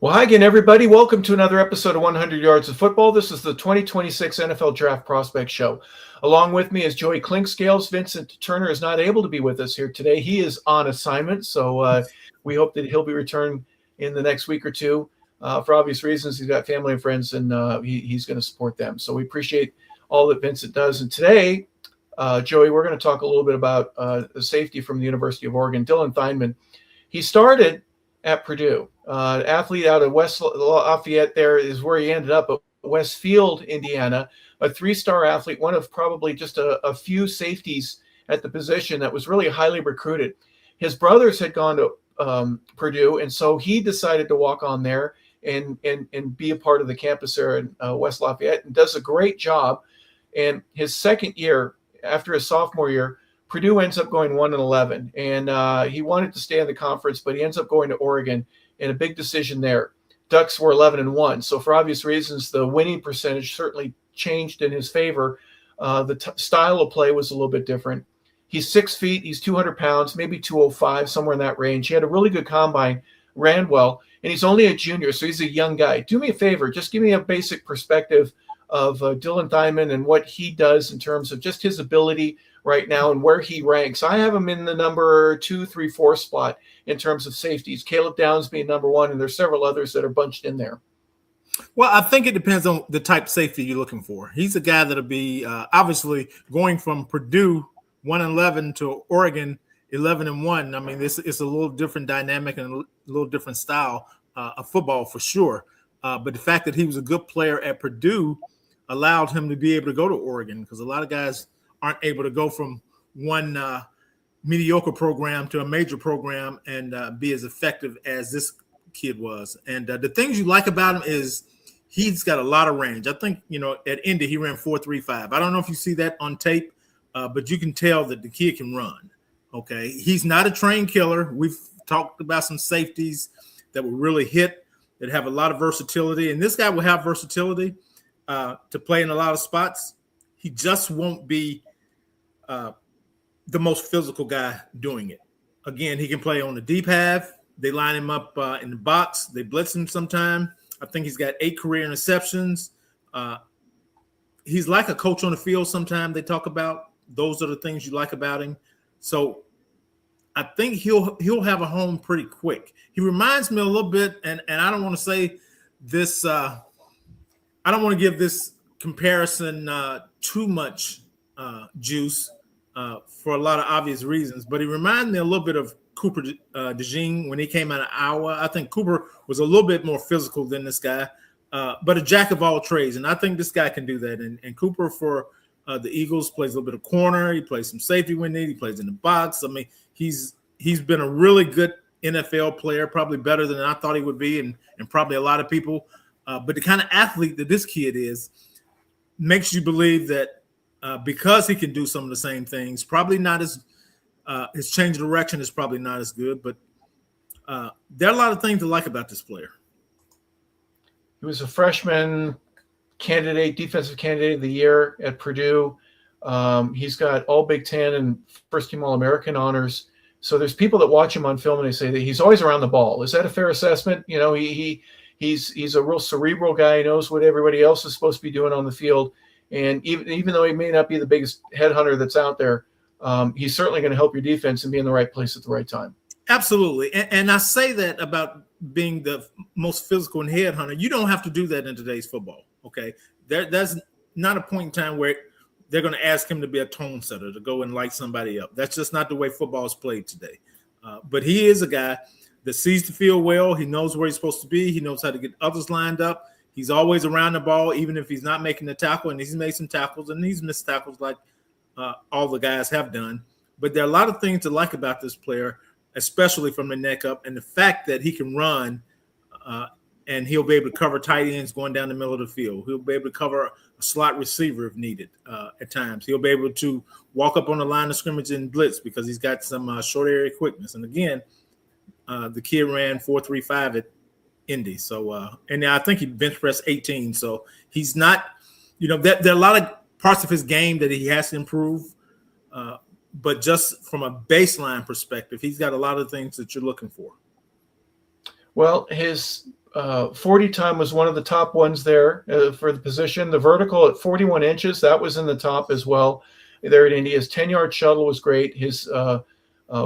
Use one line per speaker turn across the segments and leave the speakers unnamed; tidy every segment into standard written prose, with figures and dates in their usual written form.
Well, hi again, everybody. Welcome to another episode of 100 Yards of Football. This is the 2026 NFL Draft Prospect Show. Along with me is Joey Clinkscales. Vincent Turner is not able to be with us here today. He is on assignment, so we hope that he'll be returned in the next week or two. For obvious reasons, he's got family and friends, and he's going to support them. So we appreciate all that Vincent does. And today, Joey, we're going to talk a little bit about the safety from the University of Oregon, Dillon Thieneman. He started at Purdue. Athlete out of West Lafayette there is where he ended up at Westfield, Indiana, a three-star athlete, one of probably just a few safeties at the position that was really highly recruited. His brothers had gone to Purdue, and so he decided to walk on there and be a part of the campus there in West Lafayette, and does a great job. And his second year, after his sophomore year, Purdue ends up going 1-11, and he wanted to stay in the conference, but he ends up going to Oregon in a big decision there. Ducks were 11-1, so for obvious reasons, the winning percentage certainly changed in his favor. The style of play was a little bit different. He's 6 feet, he's 200 pounds, maybe 205, somewhere in that range. He had a really good combine, ran well, and he's only a junior, so he's a young guy. Do me a favor, just give me a basic perspective of Dillon Thieneman and what he does in terms of just his ability right now and where he ranks. I have him in the number 2, 3, 4 spot in terms of safeties. Caleb Downs being number 1, and there's several others that are bunched in there.
Well, I think it depends on the type of safety you're looking for. He's a guy that'll be obviously going from Purdue 1-11 to Oregon 11-1. I mean, it's a little different dynamic and a little different style of football for sure. But the fact that he was a good player at Purdue allowed him to be able to go to Oregon, because a lot of guys aren't able to go from one mediocre program to a major program and be as effective as this kid was. And the things you like about him is he's got a lot of range. I think, at Indy, he ran 4.35. I don't know if you see that on tape, but you can tell that the kid can run. Okay. He's not a trained killer. We've talked about some safeties that will really hit, that have a lot of versatility. And this guy will have versatility to play in a lot of spots. He just won't be the most physical guy doing it. Again, he can play on the deep half. They line him up in the box. They blitz him sometime. I think he's got 8 career interceptions. He's like a coach on the field sometime they talk about. Those are the things you like about him. So I think he'll have a home pretty quick. He reminds me a little bit, and I don't want to say this I don't want to give this comparison too much juice for a lot of obvious reasons, but he reminded me a little bit of Cooper DeJean when he came out of Iowa. I think Cooper was a little bit more physical than this guy, but a jack of all trades, and I think this guy can do that. And Cooper for the Eagles plays a little bit of corner. He plays some safety when needed. He plays in the box. I mean, he's been a really good NFL player, probably better than I thought he would be, and probably a lot of people. But the kind of athlete that this kid is makes you believe that because he can do some of the same things, probably not as his change of direction is probably not as good, but there are a lot of things to like about this player.
He was a freshman candidate, defensive candidate of the year at Purdue. He's got all Big Ten and first-team All-American honors. So there's people that watch him on film and they say that he's always around the ball. Is that a fair assessment? He's a real cerebral guy. He knows what everybody else is supposed to be doing on the field. And even though he may not be the biggest headhunter that's out there, he's certainly going to help your defense and be in the right place at the right time.
Absolutely. And I say that about being the most physical and headhunter. You don't have to do that in today's football, okay? There's not a point in time where they're going to ask him to be a tone setter, to go and light somebody up. That's just not the way football is played today. But he is a guy that sees the field well. He knows where he's supposed to be. He knows how to get others lined up. He's always around the ball, even if he's not making the tackle, and he's made some tackles, and he's missed tackles like all the guys have done. But there are a lot of things to like about this player, especially from the neck up, and the fact that he can run and he'll be able to cover tight ends going down the middle of the field. He'll be able to cover a slot receiver if needed at times. He'll be able to walk up on the line of scrimmage and blitz because he's got some short area quickness. And again, the kid ran 4.35 at Indy. So, and I think he bench pressed 18. So he's not, there are a lot of parts of his game that he has to improve. But just from a baseline perspective, he's got a lot of things that you're looking for.
Well, his 40 time was one of the top ones there for the position. The vertical at 41 inches, that was in the top as well there at Indy. His 10-yard shuttle was great. His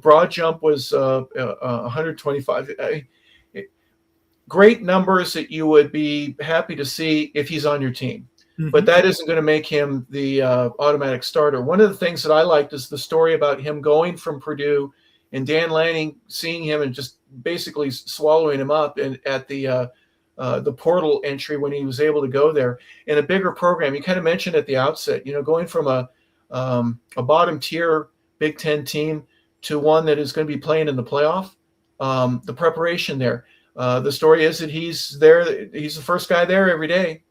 broad jump was 125. Great numbers that you would be happy to see if he's on your team. Mm-hmm. But that isn't going to make him the automatic starter. One of the things that I liked is the story about him going from Purdue and Dan Lanning seeing him and just basically swallowing him up at the portal entry when he was able to go there in a bigger program. You kind of mentioned at the outset, going from a bottom tier Big Ten team to one that is going to be playing in the playoff. The preparation there. The story is that he's there. He's the first guy there every day.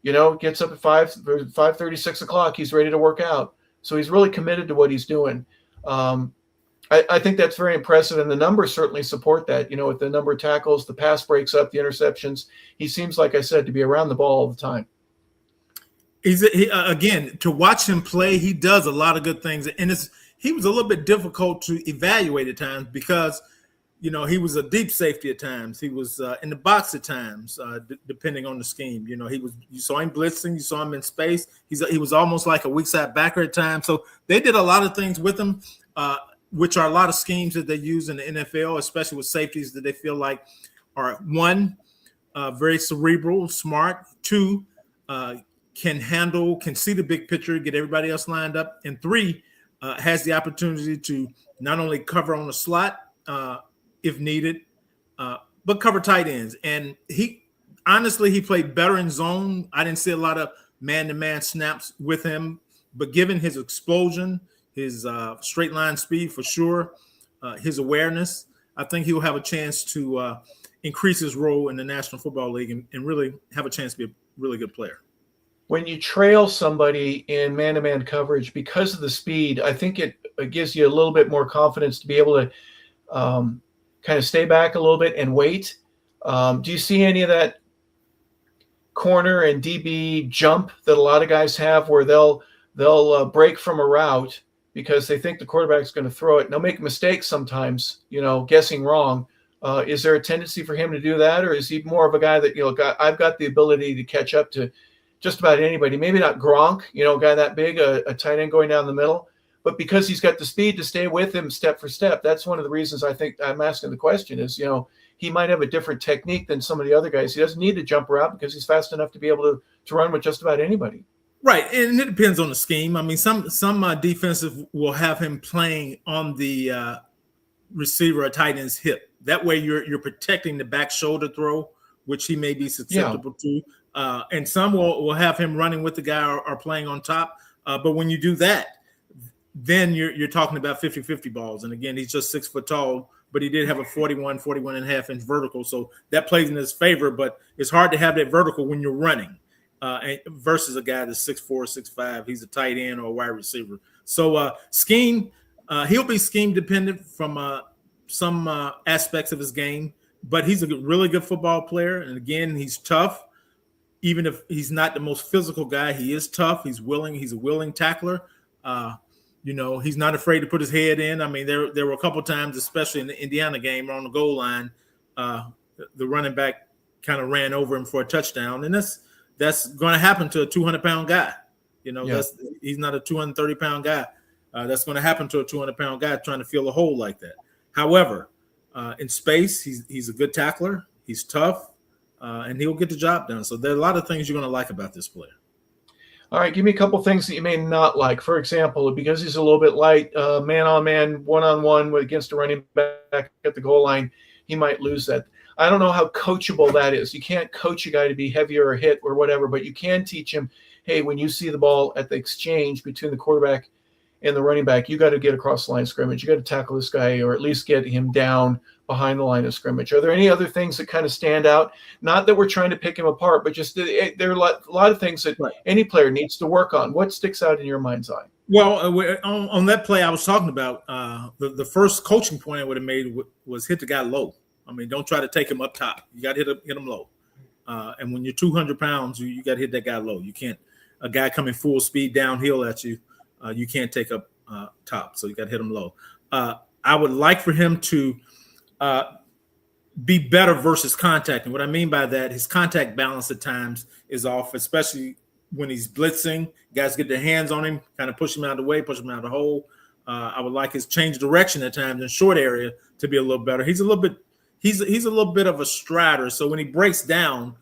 Gets up at 5:30, 6 o'clock. He's ready to work out. So he's really committed to what he's doing. I think that's very impressive, and the numbers certainly support that. With the number of tackles, the pass breaks up, the interceptions, he seems, like I said, to be around the ball all the time.
Again, to watch him play, he does a lot of good things, and he was a little bit difficult to evaluate at times because he was a deep safety at times. He was in the box at times, depending on the scheme. You saw him blitzing, you saw him in space. He was almost like a weak side backer at times. So they did a lot of things with him, which are a lot of schemes that they use in the NFL, especially with safeties that they feel like are, one, very cerebral, smart, two, can see the big picture, get everybody else lined up, and three, has the opportunity to not only cover on the slot, if needed, but cover tight ends. And he played better in zone. I didn't see a lot of man-to-man snaps with him, but given his explosion, his straight line speed for sure, his awareness, I think he'll have a chance to increase his role in the National Football League and really have a chance to be a really good player.
When you trail somebody in man-to-man coverage because of the speed, I think it gives you a little bit more confidence to be able to kind of stay back a little bit and wait. Do you see any of that corner and DB jump that a lot of guys have where they'll break from a route because they think the quarterback's going to throw it? And they'll make mistakes sometimes, guessing wrong. Is there a tendency for him to do that? Or is he more of a guy that, I've got the ability to catch up to just about anybody? Maybe not Gronk, a guy that big, a tight end going down the middle. But because he's got the speed to stay with him step for step, that's one of the reasons I think I'm asking the question is, he might have a different technique than some of the other guys. He doesn't need to jump around because he's fast enough to be able to run with just about anybody.
Right, and it depends on the scheme. I mean, some defensive will have him playing on the receiver or tight end's hip. That way you're protecting the back shoulder throw, which he may be susceptible to. And some will have him running with the guy or playing on top. But when you do that, then you're talking about 50-50 balls. And again, he's just 6 foot tall, but he did have a 41 and a half inch vertical. So that plays in his favor, but it's hard to have that vertical when you're running versus a guy that's 6'4", 6'5". He's a tight end or a wide receiver. So scheme, he'll be scheme dependent from some aspects of his game, but he's a really good football player. And again, he's tough. Even if he's not the most physical guy, he is tough. He's willing. He's a willing tackler. He's not afraid to put his head in. I mean, there were a couple times, especially in the Indiana game on the goal line, the running back kind of ran over him for a touchdown. And that's going to happen to a 200-pound guy. He's not a 230-pound guy. That's going to happen to a 200-pound guy trying to fill a hole like that. However, in space, he's a good tackler. He's tough, and he'll get the job done. So there are a lot of things you're going to like about this player.
All right, give me a couple things that you may not like. For example, because he's a little bit light, man-on-man, one-on-one against a running back at the goal line, he might lose that. I don't know how coachable that is. You can't coach a guy to be heavier or hit or whatever, but you can teach him, hey, when you see the ball at the exchange between the quarterback and the running back, you got to get across the line of scrimmage. You got to tackle this guy or at least get him down behind the line of scrimmage. Are there any other things that kind of stand out? Not that we're trying to pick him apart, but just there are a lot of things that any player needs to work on. What sticks out in your mind's eye?
Well, on that play I was talking about, the first coaching point I would have made was hit the guy low. I mean, don't try to take him up top. You got to hit him low. And when you're 200 pounds, you got to hit that guy low. You can't – a guy coming full speed downhill at you, you can't take up top. So you got to hit him low. I would like for him to be better versus contact. And what I mean by that, his contact balance at times is off, especially when he's blitzing. Guys get their hands on him, kind of push him out of the way, push him out of the hole. I would like his change direction at times in short area to be a little better. He's a little bit of a strider. So when he breaks down,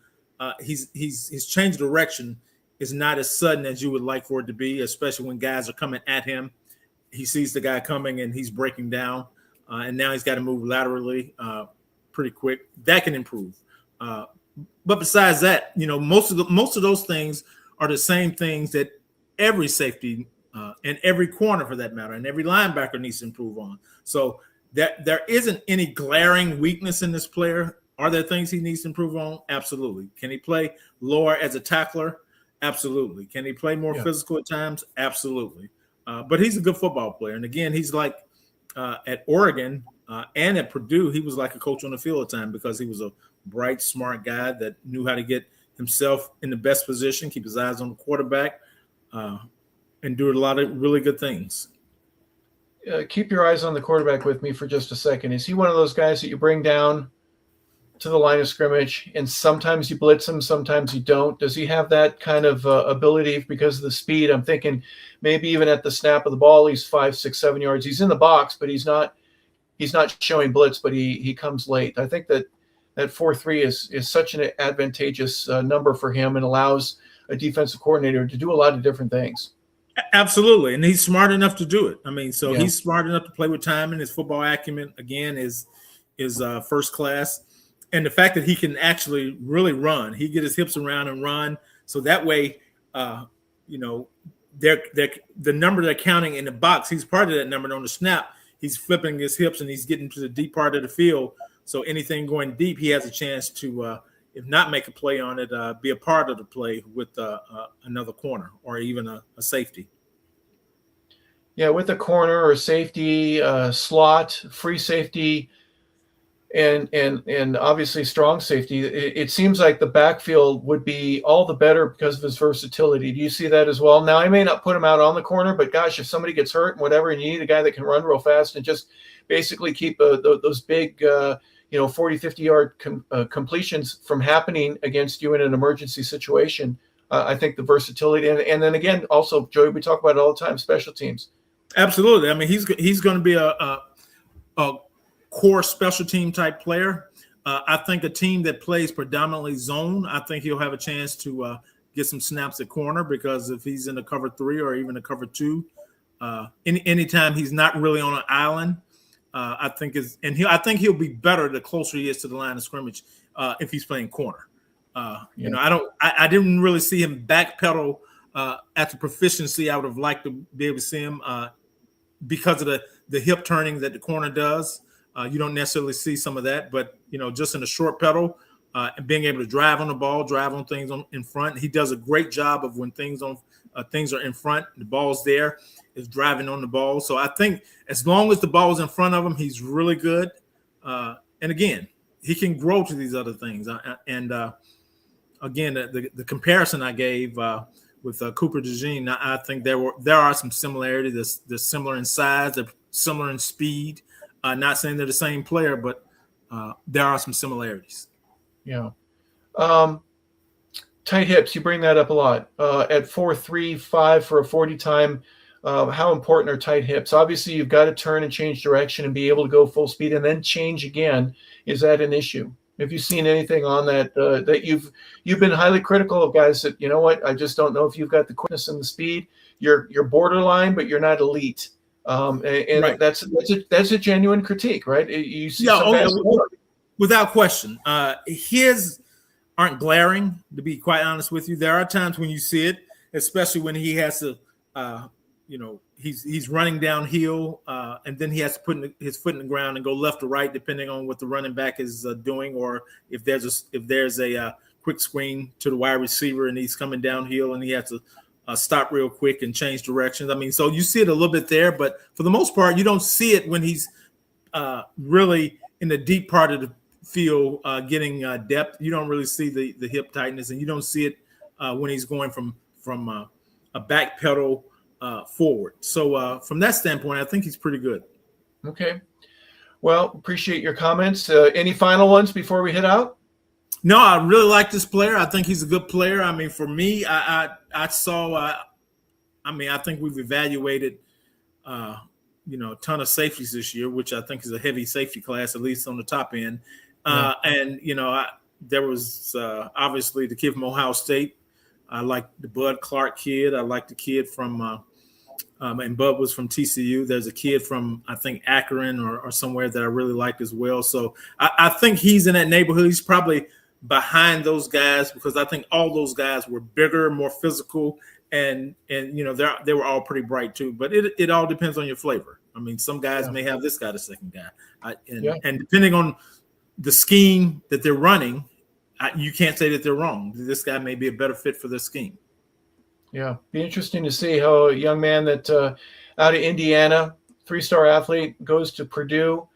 his change direction is not as sudden as you would like for it to be, especially when guys are coming at him. He sees the guy coming and he's breaking down, and now he's got to move laterally pretty quick. That can improve. But besides that, most of those things are the same things that every safety and every corner, for that matter, and every linebacker needs to improve on. So there isn't any glaring weakness in this player. Are there things he needs to improve on? Absolutely. Can he play lower as a tackler? Absolutely. Can he play more physical at times? Absolutely. But he's a good football player. And again, he's like at Oregon and at Purdue, he was like a coach on the field at time because he was a bright, smart guy that knew how to get himself in the best position, keep his eyes on the quarterback, and do a lot of really good things.
Keep your eyes on the quarterback with me for just a second. Is he one of those guys that you bring down to the line of scrimmage and sometimes you blitz him, sometimes you don't? Does he have that kind of ability because of the speed? I'm thinking maybe even at the snap of the ball, he's 5, 6, 7 yards. He's in the box, but he's not showing blitz, but he comes late. I think that 4.3 is such an advantageous number for him and allows a defensive coordinator to do a lot of different things.
Absolutely. And he's smart enough to do it. I mean, so he's smart enough to play with time, and his football acumen, again, is first class. And the fact that he can actually really run, he get his hips around and run. So that way, the number they're counting in the box, he's part of that number. On the snap, he's flipping his hips and he's getting to the deep part of the field. So anything going deep, he has a chance to, if not make a play on it, be a part of the play with another corner or even a safety.
Yeah, with a corner or safety, slot, free safety, and obviously strong safety, it seems like the backfield would be all the better because of his versatility. Do you see that as well? Now, I may not put him out on the corner, but gosh, if somebody gets hurt and whatever, and you need a guy that can run real fast and just basically keep those big 40, 50-yard completions from happening against you in an emergency situation, I think the versatility. And then again, also, Joey, we talk about it all the time, special teams.
Absolutely. I mean, he's going to be a core special team type player. I think a team that plays predominantly zone, I think he'll have a chance to get some snaps at corner, because if he's in the cover 3 or even the cover 2, anytime he's not really on an island, I think he'll be better the closer he is to the line of scrimmage if he's playing corner. I didn't really see him backpedal at the proficiency I would have liked to be able to see him because of the hip turning that the corner does. You don't necessarily see some of that, but just in a short pedal and being able to drive on the ball, drive on things in front. He does a great job of when things are in front, the ball's there, is driving on the ball. So I think as long as the ball is in front of him, he's really good. And again, he can grow to these other things. Again, the comparison I gave with Cooper DeJean, I think there are some similarities. They're similar in size, they're similar in speed. Not saying they're the same player, but there are some similarities.
Yeah. Tight hips, you bring that up a lot. At 4.35 for a 40 time, how important are tight hips? Obviously, you've got to turn and change direction and be able to go full speed and then change again. Is that an issue? Have you seen anything on that that you've been highly critical of guys that, I just don't know if you've got the quickness and the speed. You're borderline, but you're not elite. And right. That's a genuine critique, right? You see
without question. His aren't glaring, to be quite honest with you. There are times when you see it, especially when he has to, he's running downhill, and then he has to put his foot in the ground and go left or right, depending on what the running back is doing, or if there's a quick screen to the wide receiver and he's coming downhill and he has to stop real quick and change directions. I mean, so you see it a little bit there, but for the most part, you don't see it when he's really in the deep part of the field getting depth. You don't really see the hip tightness, and you don't see it when he's going from a back pedal forward. So from that standpoint, I think he's pretty good.
Okay. Well, appreciate your comments. Any final ones before we head out?
No, I really like this player. I think he's a good player. I mean, for me, I saw. I mean, I think we've evaluated, a ton of safeties this year, which I think is a heavy safety class, at least on the top end. And there was obviously the kid from Ohio State. I like the Bud Clark kid. I like the kid from. And Bud was from TCU. There's a kid from, I think, Akron or somewhere that I really liked as well. So I think he's in that neighborhood. He's probably behind those guys because I think all those guys were bigger, more physical, and they were all pretty bright too. But it all depends on your flavor. I mean, some guys may have this guy the second guy, and depending on the scheme that they're running, you can't say that they're wrong. This guy may be a better fit for their scheme.
Yeah, be interesting to see how a young man that out of Indiana, 3-star athlete, goes to Purdue,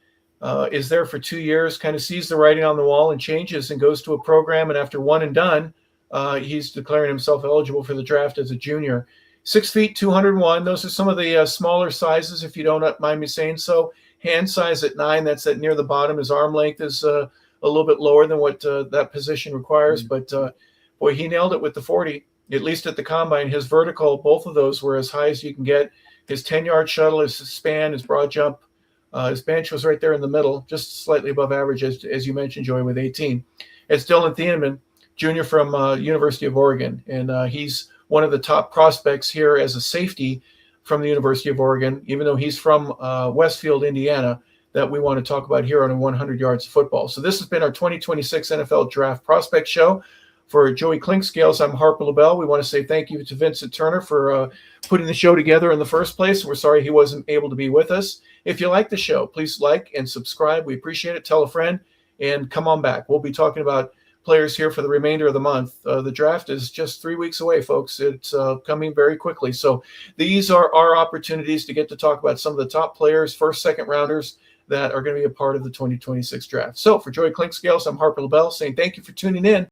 is there for 2 years, kind of sees the writing on the wall and changes and goes to a program. And after one and done, he's declaring himself eligible for the draft as a junior. 6 feet, 201. Those are some of the smaller sizes, if you don't mind me saying so. Hand size at 9, that's at near the bottom. His arm length is a little bit lower than what that position requires. But, boy, he nailed it with the 40. At least at the combine. His vertical, both of those were as high as you can get. His 10-yard shuttle, his span, his broad jump, his bench was right there in the middle, just slightly above average, as you mentioned, Joey, with 18. It's Dillon Thieneman, junior from University of Oregon, and he's one of the top prospects here as a safety from the University of Oregon, even though he's from Westfield, Indiana, that we want to talk about here on 100 Yards of Football. So this has been our 2026 NFL Draft Prospect Show. For Joey Clinkscales, I'm Harper LeBel. We want to say thank you to Vincent Turner for putting the show together in the first place. We're sorry he wasn't able to be with us. If you like the show, please like and subscribe. We appreciate it. Tell a friend and come on back. We'll be talking about players here for the remainder of the month. The draft is just 3 weeks away, folks. It's coming very quickly. So these are our opportunities to get to talk about some of the top players, first, second rounders that are going to be a part of the 2026 draft. So for Joey Clinkscales, I'm Harper LeBel saying thank you for tuning in.